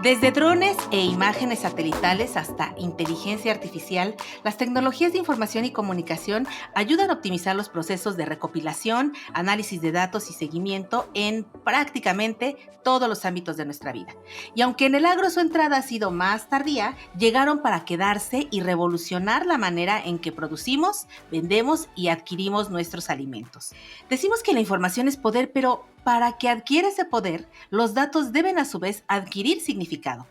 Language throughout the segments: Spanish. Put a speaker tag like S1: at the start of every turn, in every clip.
S1: Desde drones e imágenes satelitales hasta inteligencia artificial, las tecnologías de información y comunicación ayudan a optimizar los procesos de recopilación, análisis de datos y seguimiento en prácticamente todos los ámbitos de nuestra vida. Y aunque en el agro su entrada ha sido más tardía, llegaron para quedarse y revolucionar la manera en que producimos, vendemos y adquirimos nuestros alimentos. Decimos que la información es poder, pero para que adquiera ese poder, los datos deben a su vez adquirir significado.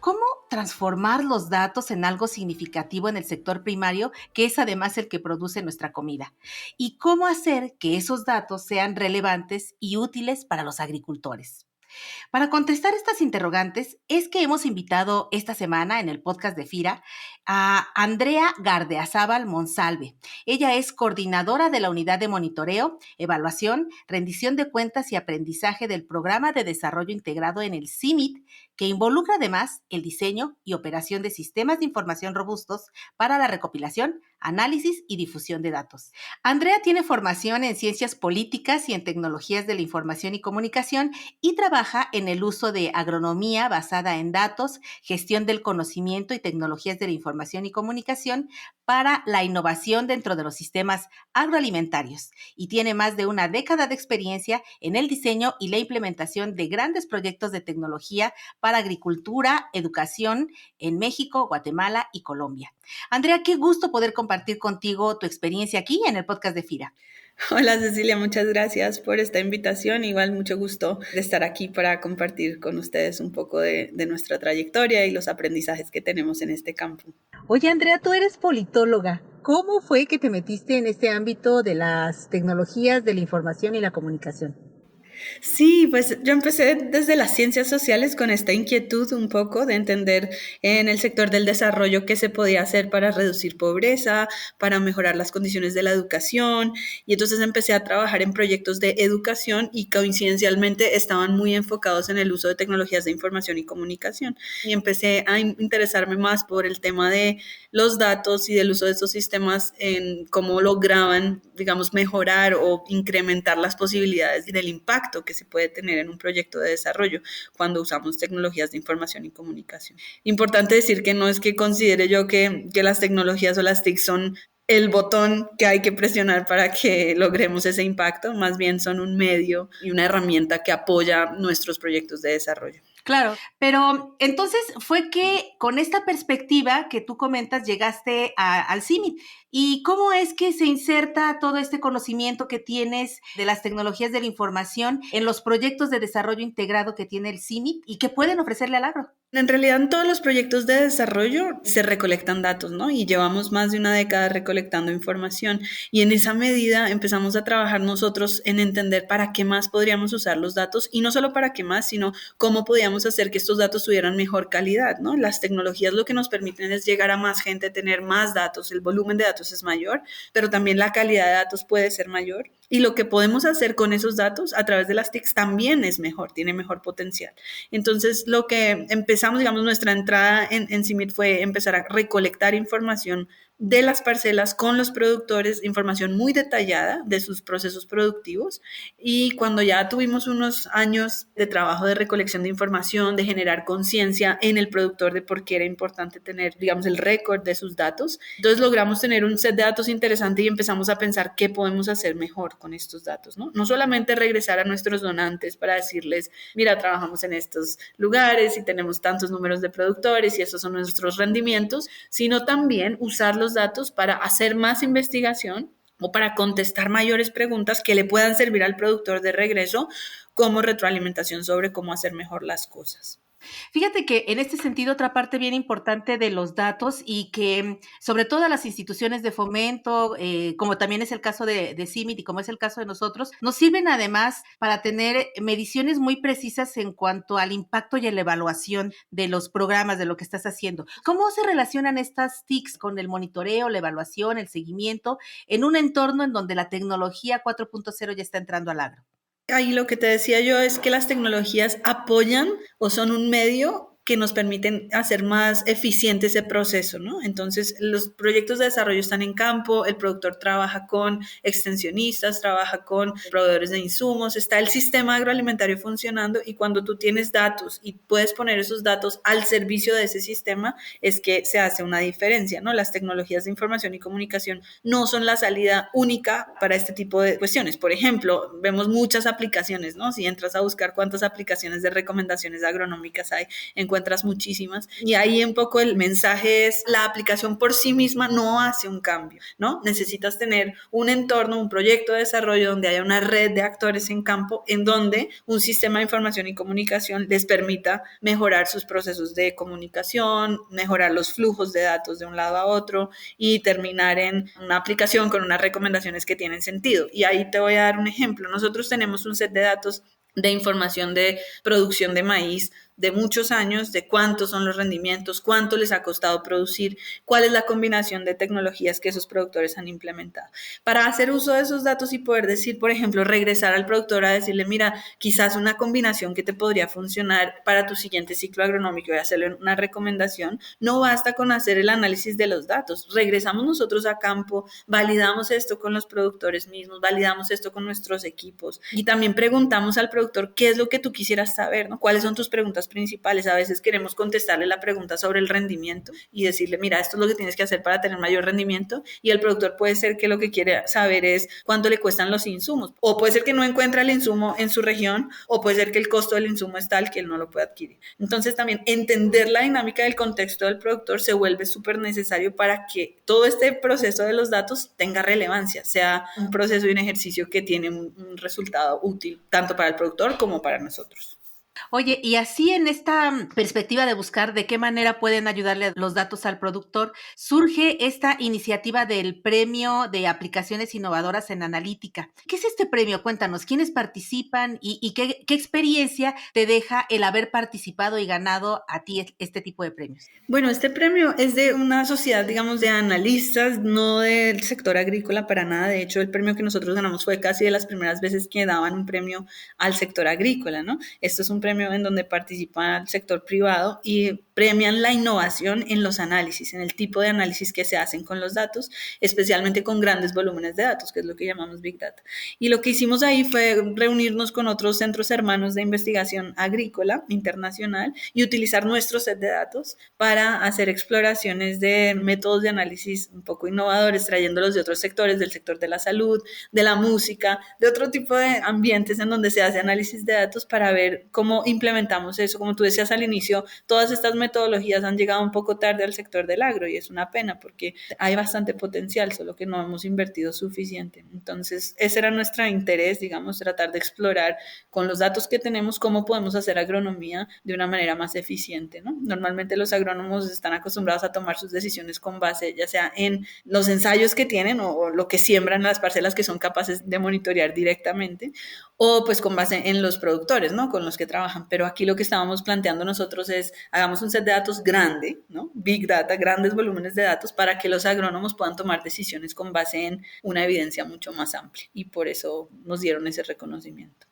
S1: ¿Cómo transformar los datos en algo significativo en el sector primario, que es además el que produce nuestra comida? ¿Y cómo hacer que esos datos sean relevantes y útiles para los agricultores? Para contestar estas interrogantes es que hemos invitado esta semana en el podcast de FIRA a Andrea Gardeazabal Monsalve. Ella es coordinadora de la Unidad de Monitoreo, Evaluación, Rendición de Cuentas y Aprendizaje del Programa de Desarrollo Integrado en el CIMIT, que involucra además el diseño y operación de sistemas de información robustos para la recopilación, análisis y difusión de datos. Andrea tiene formación en ciencias políticas y en tecnologías de la información y comunicación y trabaja en el uso de agronomía basada en datos, gestión del conocimiento y tecnologías de la información y comunicación para la innovación dentro de los sistemas agroalimentarios y tiene más de una década de experiencia en el diseño y la implementación de grandes proyectos de tecnología para agricultura, educación en México, Guatemala y Colombia. Andrea, qué gusto poder compartir contigo tu experiencia aquí en el podcast de FIRA.
S2: Hola Cecilia, muchas gracias por esta invitación. Igual mucho gusto de estar aquí para compartir con ustedes un poco de nuestra trayectoria y los aprendizajes que tenemos en este campo.
S1: Oye Andrea, tú eres politóloga. ¿Cómo fue que te metiste en este ámbito de las tecnologías de la información y la comunicación?
S2: Sí, pues yo empecé desde las ciencias sociales con esta inquietud un poco de entender en el sector del desarrollo qué se podía hacer para reducir pobreza, para mejorar las condiciones de la educación, y entonces empecé a trabajar en proyectos de educación y coincidencialmente estaban muy enfocados en el uso de tecnologías de información y comunicación. Y empecé a interesarme más por el tema de los datos y del uso de estos sistemas en cómo lograban, digamos, mejorar o incrementar las posibilidades del impacto que se puede tener en un proyecto de desarrollo cuando usamos tecnologías de información y comunicación. Importante decir que no es que considere yo que las tecnologías o las TIC son el botón que hay que presionar para que logremos ese impacto, más bien son un medio y una herramienta que apoya nuestros proyectos de desarrollo.
S1: Claro, pero entonces fue que con esta perspectiva que tú comentas llegaste al CIMIT. ¿Y cómo es que se inserta todo este conocimiento que tienes de las tecnologías de la información en los proyectos de desarrollo integrado que tiene el CIMIT y que pueden ofrecerle al agro?
S2: En realidad, en todos los proyectos de desarrollo se recolectan datos, ¿no? Y llevamos más de una década recolectando información. Y en esa medida empezamos a trabajar nosotros en entender para qué más podríamos usar los datos y no solo para qué más, sino cómo podíamos hacer que estos datos tuvieran mejor calidad, ¿no? Las tecnologías lo que nos permiten es llegar a más gente, tener más datos, el volumen de datos es mayor, pero también la calidad de datos puede ser mayor. Y lo que podemos hacer con esos datos a través de las TICs también es mejor, tiene mejor potencial. Entonces, lo que empezamos, digamos, nuestra entrada en CIMIT fue empezar a recolectar información de las parcelas con los productores, información muy detallada de sus procesos productivos. Y cuando ya tuvimos unos años de trabajo de recolección de información, de generar conciencia en el productor de por qué era importante tener, digamos, el récord de sus datos, entonces logramos tener un set de datos interesante y empezamos a pensar qué podemos hacer mejor con estos datos, ¿no? No solamente regresar a nuestros donantes para decirles, mira, trabajamos en estos lugares y tenemos tantos números de productores y estos son nuestros rendimientos, sino también usar los datos para hacer más investigación o para contestar mayores preguntas que le puedan servir al productor de regreso como retroalimentación sobre cómo hacer mejor las cosas.
S1: Fíjate que en este sentido, otra parte bien importante de los datos y que sobre todo las instituciones de fomento, como también es el caso de CIMIT y como es el caso de nosotros, nos sirven además para tener mediciones muy precisas en cuanto al impacto y a la evaluación de los programas, de lo que estás haciendo. ¿Cómo se relacionan estas TICs con el monitoreo, la evaluación, el seguimiento en un entorno en donde la tecnología 4.0 ya está entrando al agro?
S2: Ahí lo que te decía yo es que las tecnologías apoyan o son un medio que nos permiten hacer más eficiente ese proceso, ¿no? Entonces, los proyectos de desarrollo están en campo, el productor trabaja con extensionistas, trabaja con proveedores de insumos, está el sistema agroalimentario funcionando, y cuando tú tienes datos y puedes poner esos datos al servicio de ese sistema, es que se hace una diferencia, ¿no? Las tecnologías de información y comunicación no son la salida única para este tipo de cuestiones. Por ejemplo, vemos muchas aplicaciones, ¿no? Si entras a buscar cuántas aplicaciones de recomendaciones agronómicas hay, encuentras muchísimas, y ahí un poco el mensaje es: la aplicación por sí misma no hace un cambio, ¿no? Necesitas tener un entorno, un proyecto de desarrollo donde haya una red de actores en campo, en donde un sistema de información y comunicación les permita mejorar sus procesos de comunicación, mejorar los flujos de datos de un lado a otro y terminar en una aplicación con unas recomendaciones que tienen sentido. Y ahí te voy a dar un ejemplo. Nosotros tenemos un set de datos de información de producción de maíz de muchos años, de cuántos son los rendimientos, cuánto les ha costado producir, cuál es la combinación de tecnologías que esos productores han implementado. Para hacer uso de esos datos y poder decir, por ejemplo, regresar al productor a decirle: mira, quizás una combinación que te podría funcionar para tu siguiente ciclo agronómico, y hacerle una recomendación, no basta con hacer el análisis de los datos. Regresamos nosotros a campo, validamos esto con los productores mismos, validamos esto con nuestros equipos, y también preguntamos al productor qué es lo que tú quisieras saber, ¿no? ¿Cuáles son tus preguntas principales? A veces queremos contestarle la pregunta sobre el rendimiento y decirle: mira, esto es lo que tienes que hacer para tener mayor rendimiento, y el productor puede ser que lo que quiere saber es cuánto le cuestan los insumos, o puede ser que no encuentra el insumo en su región, o puede ser que el costo del insumo es tal que él no lo puede adquirir. Entonces, también entender la dinámica del contexto del productor se vuelve súper necesario para que todo este proceso de los datos tenga relevancia, sea un proceso y un ejercicio que tiene un resultado útil tanto para el productor como para nosotros.
S1: Oye, y así en esta perspectiva de buscar de qué manera pueden ayudarle los datos al productor, surge esta iniciativa del Premio de Aplicaciones Innovadoras en Analítica. ¿Qué es este premio? Cuéntanos, ¿quiénes participan y qué experiencia te deja el haber participado y ganado a ti este tipo de premios?
S2: Bueno, este premio es de una sociedad, digamos, de analistas, no del sector agrícola para nada. De hecho, el premio que nosotros ganamos fue casi de las primeras veces que daban un premio al sector agrícola, ¿no? Esto es un premio en donde participa el sector privado y premian la innovación en los análisis, en el tipo de análisis que se hacen con los datos, especialmente con grandes volúmenes de datos, que es lo que llamamos Big Data. Y lo que hicimos ahí fue reunirnos con otros centros hermanos de investigación agrícola internacional y utilizar nuestro set de datos para hacer exploraciones de métodos de análisis un poco innovadores, trayéndolos de otros sectores, del sector de la salud, de la música, de otro tipo de ambientes en donde se hace análisis de datos, para ver cómo implementamos eso. Como tú decías al inicio, todas estas metodologías han llegado un poco tarde al sector del agro, y es una pena porque hay bastante potencial, solo que no hemos invertido suficiente. Entonces, ese era nuestro interés, digamos, tratar de explorar con los datos que tenemos cómo podemos hacer agronomía de una manera más eficiente, ¿no? Normalmente los agrónomos están acostumbrados a tomar sus decisiones con base ya sea en los ensayos que tienen o lo que siembran en las parcelas que son capaces de monitorear directamente, o pues con base en los productores, ¿no? Con los que trabajan. Pero aquí lo que estábamos planteando nosotros es: hagamos un set de datos grande, ¿no? Big Data, grandes volúmenes de datos, para que los agrónomos puedan tomar decisiones con base en una evidencia mucho más amplia, y por eso nos dieron ese reconocimiento.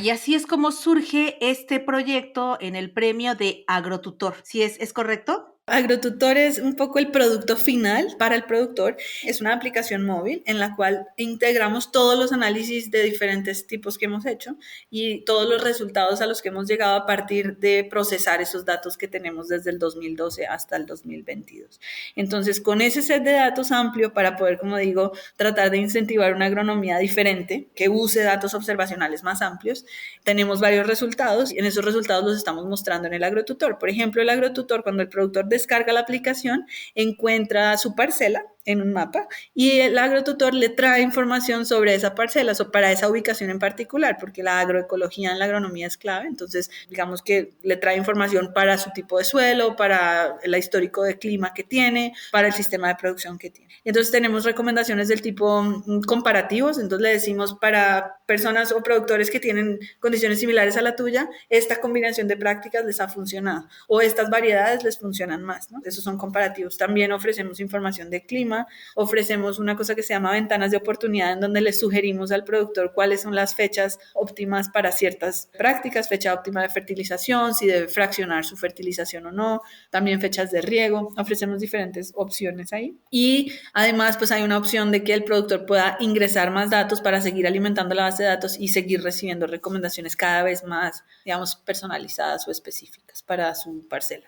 S1: Y así es como surge este proyecto en el premio de Agrotutor. ¿Sí es correcto?
S2: Agrotutor es un poco el producto final para el productor. Es una aplicación móvil en la cual integramos todos los análisis de diferentes tipos que hemos hecho y todos los resultados a los que hemos llegado a partir de procesar esos datos que tenemos desde el 2012 hasta el 2022. Entonces, con ese set de datos amplio, para poder, como digo, tratar de incentivar una agronomía diferente que use datos observacionales más amplios, tenemos varios resultados, y en esos resultados los estamos mostrando en el Agrotutor. Por ejemplo, el Agrotutor, cuando el productor descarga la aplicación, encuentra su parcela en un mapa, y el agrotutor le trae información sobre esa parcela, para esa ubicación en particular, porque la agroecología en la agronomía es clave. Entonces, digamos que le trae información para su tipo de suelo, para el histórico de clima que tiene, para el sistema de producción que tiene. Entonces, tenemos recomendaciones del tipo comparativos. Entonces, le decimos: para personas o productores que tienen condiciones similares a la tuya, esta combinación de prácticas les ha funcionado, o estas variedades les funcionan más, ¿no? Esos son comparativos. También ofrecemos información de clima, óptima. Ofrecemos una cosa que se llama ventanas de oportunidad, en donde le sugerimos al productor cuáles son las fechas óptimas para ciertas prácticas, fecha óptima de fertilización, si debe fraccionar su fertilización o no, también fechas de riego. Ofrecemos diferentes opciones ahí. Y además, pues hay una opción de que el productor pueda ingresar más datos para seguir alimentando la base de datos y seguir recibiendo recomendaciones cada vez más, digamos, personalizadas o específicas para su parcela.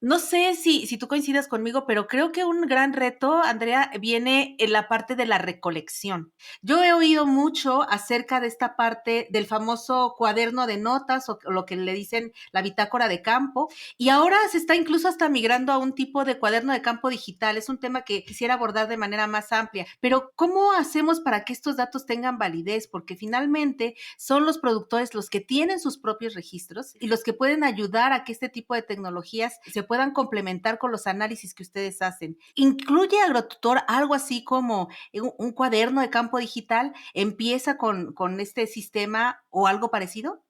S1: No sé si tú coincidas conmigo, pero creo que un gran reto, Andrea, viene en la parte de la recolección. Yo he oído mucho acerca de esta parte del famoso cuaderno de notas o lo que le dicen la bitácora de campo, y ahora se está incluso hasta migrando a un tipo de cuaderno de campo digital. Es un tema que quisiera abordar de manera más amplia, pero ¿cómo hacemos para que estos datos tengan validez? Porque finalmente son los productores los que tienen sus propios registros y los que pueden ayudar a que este tipo de tecnologías se puedan complementar con los análisis que ustedes hacen. ¿Incluye AgroTutor algo así como un cuaderno de campo digital? ¿Empieza con este sistema o algo parecido?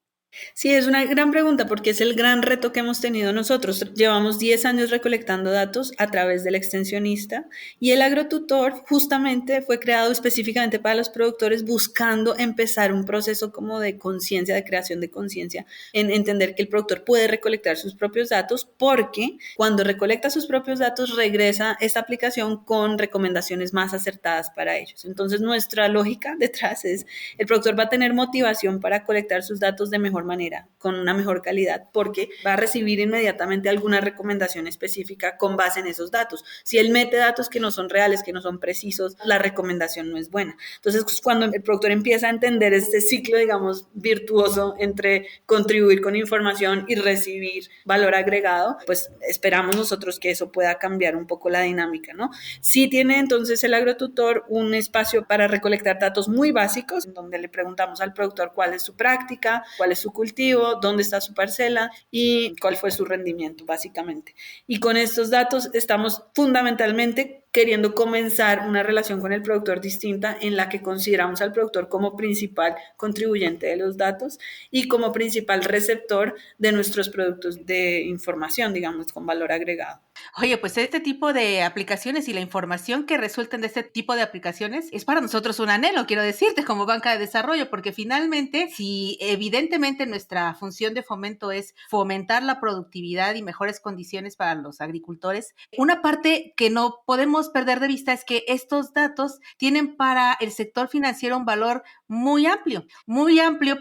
S2: Sí, es una gran pregunta porque es el gran reto que hemos tenido nosotros. Llevamos 10 años recolectando datos a través del extensionista y el agrotutor justamente fue creado específicamente para los productores buscando empezar un proceso como de conciencia, de creación de conciencia, en entender que el productor puede recolectar sus propios datos porque cuando recolecta sus propios datos regresa esta aplicación con recomendaciones más acertadas para ellos. Entonces nuestra lógica detrás es el productor va a tener motivación para colectar sus datos de mejor manera, con una mejor calidad, porque va a recibir inmediatamente alguna recomendación específica con base en esos datos. Si él mete datos que no son reales, que no son precisos, la recomendación no es buena. Entonces, cuando el productor empieza a entender este ciclo, digamos, virtuoso entre contribuir con información y recibir valor agregado, pues esperamos nosotros que eso pueda cambiar un poco la dinámica, ¿no? Sí tiene entonces el agrotutor un espacio para recolectar datos muy básicos, en donde le preguntamos al productor cuál es su práctica, cuál es su cultivo, dónde está su parcela y cuál fue su rendimiento, básicamente. Y con estos datos estamos fundamentalmente queriendo comenzar una relación con el productor distinta en la que consideramos al productor como principal contribuyente de los datos y como principal receptor de nuestros productos de información, digamos, con valor agregado.
S1: Oye, pues este tipo de aplicaciones y la información que resulten de este tipo de aplicaciones es para nosotros un anhelo, quiero decirte, como banca de desarrollo, porque finalmente, si evidentemente nuestra función de fomento es fomentar la productividad y mejores condiciones para los agricultores, una parte que no podemos perder de vista es que estos datos tienen para el sector financiero un valor muy amplio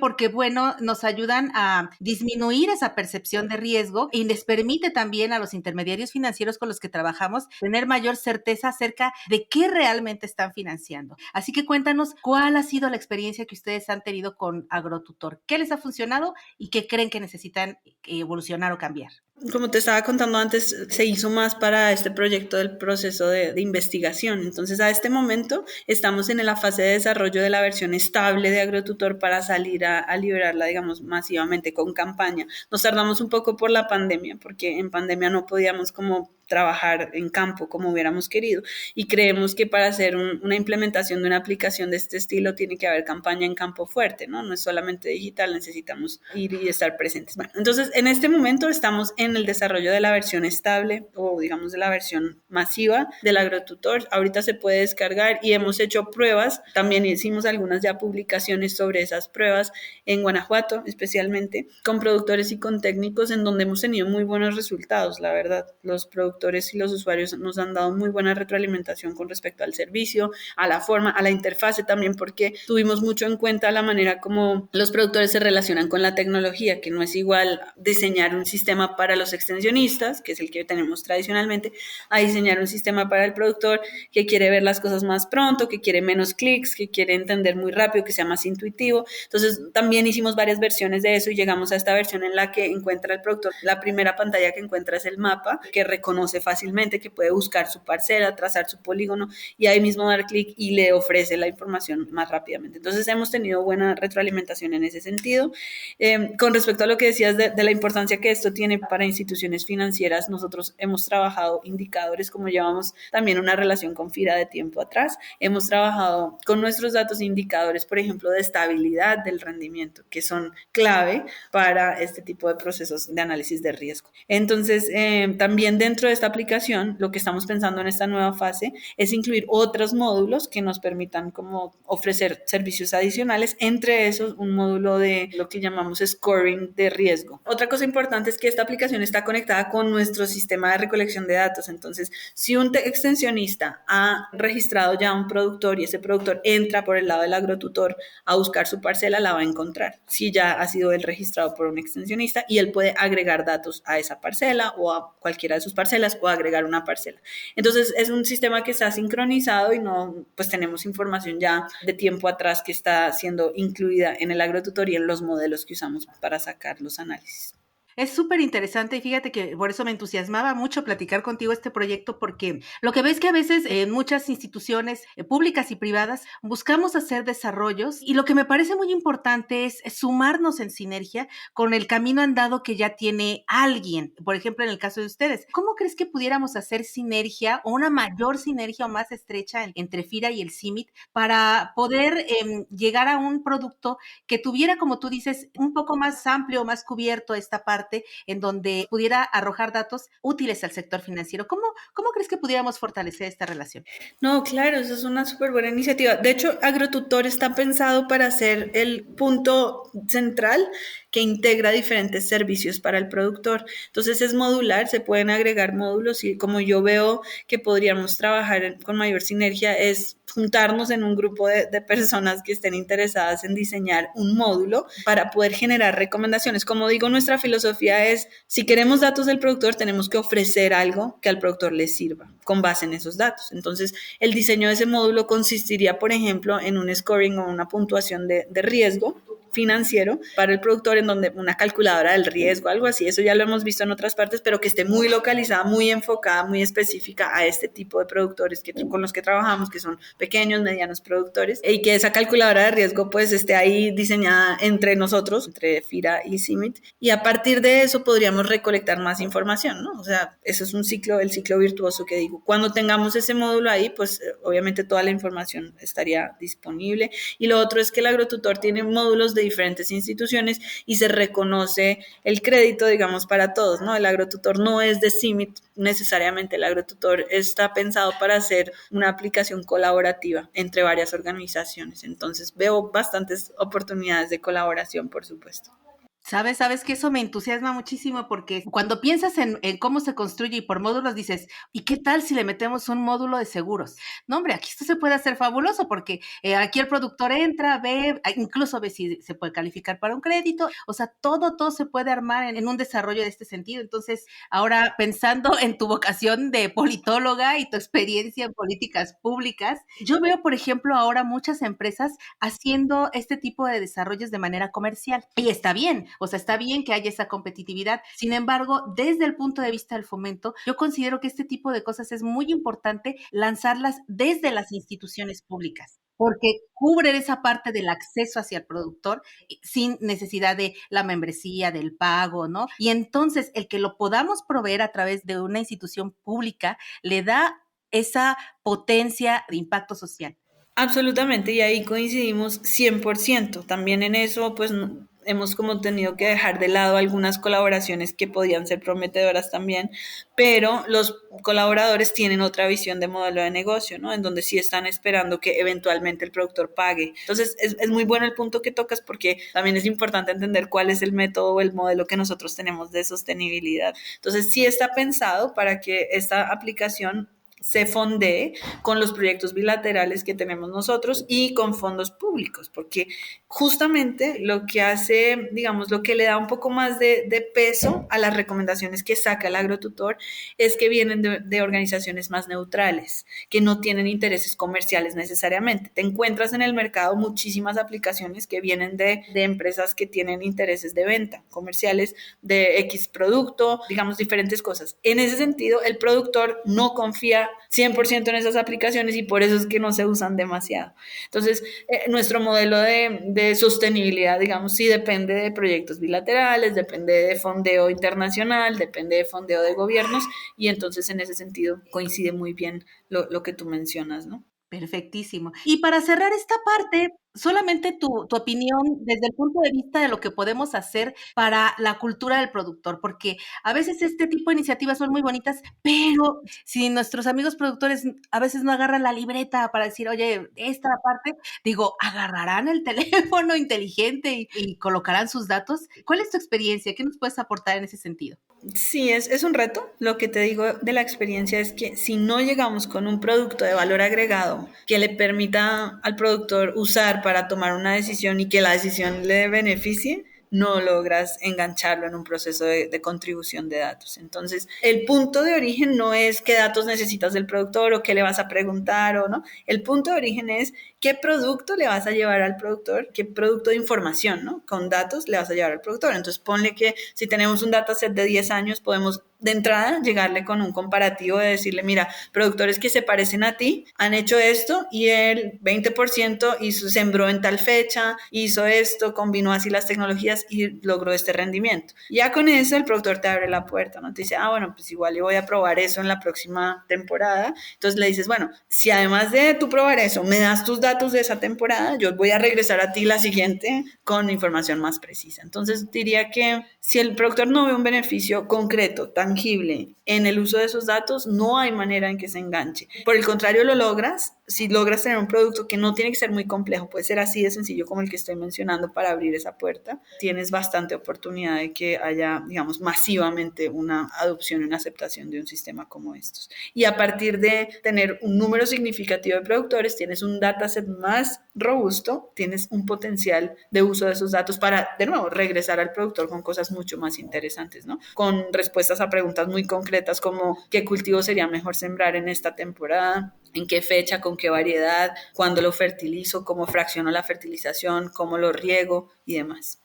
S1: porque, bueno, nos ayudan a disminuir esa percepción de riesgo y les permite también a los intermediarios financieros con los que trabajamos tener mayor certeza acerca de qué realmente están financiando. Así que cuéntanos cuál ha sido la experiencia que ustedes han tenido con AgroTutor, qué les ha funcionado y qué creen que necesitan evolucionar o cambiar.
S2: Como te estaba contando antes, se hizo más para este proyecto del proceso de investigación. Entonces, a este momento estamos en la fase de desarrollo de la versión estable de AgroTutor para salir a liberarla, digamos, masivamente con campaña. Nos tardamos un poco por la pandemia, porque en pandemia no podíamos como trabajar en campo como hubiéramos querido y creemos que para hacer una implementación de una aplicación de este estilo tiene que haber campaña en campo fuerte, ¿no? No es solamente digital, necesitamos ir y estar presentes. Bueno, entonces en este momento estamos en el desarrollo de la versión estable o digamos de la versión masiva del AgroTutor. Ahorita se puede descargar y hemos hecho pruebas, también hicimos algunas ya publicaciones sobre esas pruebas en Guanajuato especialmente, con productores y con técnicos en donde hemos tenido muy buenos resultados, la verdad. Los productores y los usuarios nos han dado muy buena retroalimentación con respecto al servicio, a la forma, a la interfase también, porque tuvimos mucho en cuenta la manera como los productores se relacionan con la tecnología, que no es igual diseñar un sistema para los extensionistas, que es el que tenemos tradicionalmente, a diseñar un sistema para el productor que quiere ver las cosas más pronto, que quiere menos clics, que quiere entender muy rápido, que sea más intuitivo. Entonces, también hicimos varias versiones de eso y llegamos a esta versión en la que encuentra el productor, la primera pantalla que encuentra es el mapa, que reconoce fácilmente, que puede buscar su parcela, trazar su polígono y ahí mismo dar clic y le ofrece la información más rápidamente. Entonces hemos tenido buena retroalimentación en ese sentido. Con respecto a lo que decías de la importancia que esto tiene para instituciones financieras, nosotros hemos trabajado indicadores, como llevamos también una relación con FIRA de tiempo atrás, hemos trabajado con nuestros datos indicadores, por ejemplo, de estabilidad del rendimiento, que son clave para este tipo de procesos de análisis de riesgo. Entonces, también dentro de esta aplicación, lo que estamos pensando en esta nueva fase es incluir otros módulos que nos permitan como ofrecer servicios adicionales, entre esos un módulo de lo que llamamos scoring de riesgo. Otra cosa importante es que esta aplicación está conectada con nuestro sistema de recolección de datos. Entonces, si un extensionista ha registrado ya un productor y ese productor entra por el lado del agrotutor a buscar su parcela, la va a encontrar. Si ya ha sido él registrado por un extensionista y él puede agregar datos a esa parcela o a cualquiera de sus parcelas o agregar una parcela. Entonces, es un sistema que está sincronizado y no, pues tenemos información ya de tiempo atrás que está siendo incluida en el agrotutor y en los modelos que usamos para sacar los análisis.
S1: Es súper interesante y fíjate que por eso me entusiasmaba mucho platicar contigo este proyecto, porque lo que ves que a veces en muchas instituciones públicas y privadas buscamos hacer desarrollos, y lo que me parece muy importante es sumarnos en sinergia con el camino andado que ya tiene alguien. Por ejemplo, en el caso de ustedes, ¿cómo crees que pudiéramos hacer sinergia o una mayor sinergia o más estrecha entre FIRA y el CIMMYT para poder llegar a un producto que tuviera, como tú dices, un poco más amplio, más cubierto esta parte, en donde pudiera arrojar datos útiles al sector financiero? ¿Cómo crees que pudiéramos fortalecer esta relación?
S2: No, claro, eso es una súper buena iniciativa. De hecho, AgroTutor está pensado para ser el punto central que integra diferentes servicios para el productor. Entonces es modular, se pueden agregar módulos y como yo veo que podríamos trabajar con mayor sinergia es juntarnos en un grupo de personas que estén interesadas en diseñar un módulo para poder generar recomendaciones. Como digo, nuestra filosofía es, si queremos datos del productor, tenemos que ofrecer algo que al productor le sirva con base en esos datos. Entonces, el diseño de ese módulo consistiría, por ejemplo, en un scoring o una puntuación de riesgo financiero para el productor, en donde una calculadora del riesgo, algo así, eso ya lo hemos visto en otras partes, pero que esté muy localizada, muy enfocada, muy específica a este tipo de productores con los que trabajamos, que son pequeños, medianos productores, y que esa calculadora de riesgo pues esté ahí diseñada entre nosotros, entre FIRA y CIMMYT, y a partir de eso podríamos recolectar más información, ¿no? O sea, eso es un ciclo, el ciclo virtuoso que digo. Cuando tengamos ese módulo ahí, pues obviamente toda la información estaría disponible. Y lo otro es que el agrotutor tiene módulos de diferentes instituciones y se reconoce el crédito, digamos, para todos, ¿no? El agrotutor no es de CIMMYT necesariamente, el agrotutor está pensado para hacer una aplicación colaborativa entre varias organizaciones. Entonces veo bastantes oportunidades de colaboración, por supuesto.
S1: Sabes que eso me entusiasma muchísimo, porque cuando piensas en cómo se construye y por módulos dices, ¿y qué tal si le metemos un módulo de seguros? No, hombre, aquí esto se puede hacer fabuloso, porque aquí el productor entra, ve, incluso ve si se puede calificar para un crédito, o sea, todo se puede armar en un desarrollo de este sentido. Entonces, ahora pensando en tu vocación de politóloga y tu experiencia en políticas públicas, yo veo, por ejemplo, ahora muchas empresas haciendo este tipo de desarrollos de manera comercial, y está bien. O sea, está bien que haya esa competitividad. Sin embargo, desde el punto de vista del fomento, yo considero que este tipo de cosas es muy importante lanzarlas desde las instituciones públicas, porque cubren esa parte del acceso hacia el productor sin necesidad de la membresía, del pago, ¿no? Y entonces el que lo podamos proveer a través de una institución pública le da esa potencia de impacto social.
S2: Absolutamente, y ahí coincidimos 100%. También en eso, pues hemos como tenido que dejar de lado algunas colaboraciones que podían ser prometedoras también, pero los colaboradores tienen otra visión de modelo de negocio, ¿no? En donde sí están esperando que eventualmente el productor pague. Entonces, es muy bueno el punto que tocas, porque también es importante entender cuál es el método o el modelo que nosotros tenemos de sostenibilidad. Entonces, sí está pensado para que esta aplicación se fondee con los proyectos bilaterales que tenemos nosotros y con fondos públicos, porque justamente lo que hace, digamos, lo que le da un poco más de peso a las recomendaciones que saca el agrotutor es que vienen de organizaciones más neutrales, que no tienen intereses comerciales necesariamente. Te encuentras en el mercado muchísimas aplicaciones que vienen de empresas que tienen intereses de venta comerciales de X producto, digamos, diferentes cosas. En ese sentido, el productor no confía 100% en esas aplicaciones y por eso es que no se usan demasiado. Entonces, nuestro modelo de sostenibilidad, digamos, sí depende de proyectos bilaterales, depende de fondeo internacional, depende de fondeo de gobiernos, y entonces en ese sentido coincide muy bien lo que tú mencionas, ¿no?
S1: Perfectísimo. Y para cerrar esta parte, solamente tu opinión desde el punto de vista de lo que podemos hacer para la cultura del productor, porque a veces este tipo de iniciativas son muy bonitas, pero si nuestros amigos productores a veces no agarran la libreta para decir, oye, esta parte, digo, agarrarán el teléfono inteligente y colocarán sus datos. ¿Cuál es tu experiencia? ¿Qué nos puedes aportar en ese sentido?
S2: Sí, es un reto. Lo que te digo de la experiencia es que si no llegamos con un producto de valor agregado que le permita al productor usar para tomar una decisión y que la decisión le beneficie, no logras engancharlo en un proceso de contribución de datos. Entonces, el punto de origen no es qué datos necesitas del productor o qué le vas a preguntar o no. El punto de origen es qué producto le vas a llevar al productor, qué producto de información, ¿no? Con datos le vas a llevar al productor. Entonces, ponle que si tenemos un dataset de 10 años, podemos de entrada llegarle con un comparativo de decirle, mira, productores que se parecen a ti han hecho esto y el 20% sembró en tal fecha, hizo esto, combinó así las tecnologías y logró este rendimiento. Ya con eso el productor te abre la puerta, ¿no? Te dice, bueno, pues igual yo voy a probar eso en la próxima temporada. Entonces le dices, bueno, si además de tú probar eso, me das tus datos de esa temporada, yo voy a regresar a ti la siguiente con información más precisa. Entonces diría que si el productor no ve un beneficio concreto, tangible en el uso de esos datos, no hay manera en que se enganche. Por el contrario, lo logras si logras tener un producto que no tiene que ser muy complejo, puede ser así de sencillo como el que estoy mencionando para abrir esa puerta, tienes bastante oportunidad de que haya, digamos, masivamente una adopción y una aceptación de un sistema como estos. Y a partir de tener un número significativo de productores, tienes un dataset más robusto, tienes un potencial de uso de esos datos para, de nuevo, regresar al productor con cosas mucho más interesantes, ¿no? Con respuestas a preguntas muy concretas como qué cultivo sería mejor sembrar en esta temporada, en qué fecha, con qué variedad, cuándo lo fertilizo, cómo fracciono la fertilización, cómo lo riego y demás.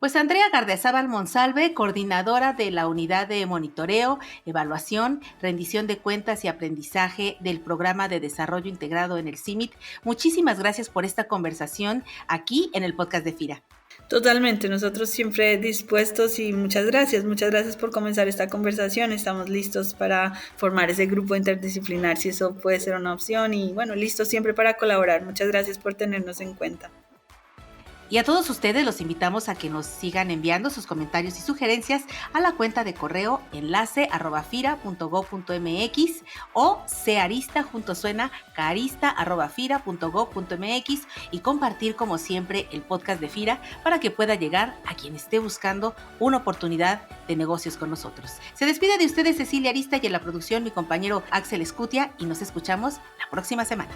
S1: Pues Andrea Gardezábal Monsalve, coordinadora de la Unidad de Monitoreo, Evaluación, Rendición de Cuentas y Aprendizaje del Programa de Desarrollo Integrado en el CIMIT, muchísimas gracias por esta conversación aquí en el podcast de FIRA.
S2: Totalmente, nosotros siempre dispuestos y muchas gracias por comenzar esta conversación, estamos listos para formar ese grupo interdisciplinar si eso puede ser una opción y bueno, listos siempre para colaborar, muchas gracias por tenernos en cuenta.
S1: Y a todos ustedes los invitamos a que nos sigan enviando sus comentarios y sugerencias a la cuenta de correo enlace@fira.gov.mx o carista carista@fira.gov.mx y compartir como siempre el podcast de FIRA para que pueda llegar a quien esté buscando una oportunidad de negocios con nosotros. Se despide de ustedes Cecilia Arista y en la producción mi compañero Axel Escutia y nos escuchamos la próxima semana.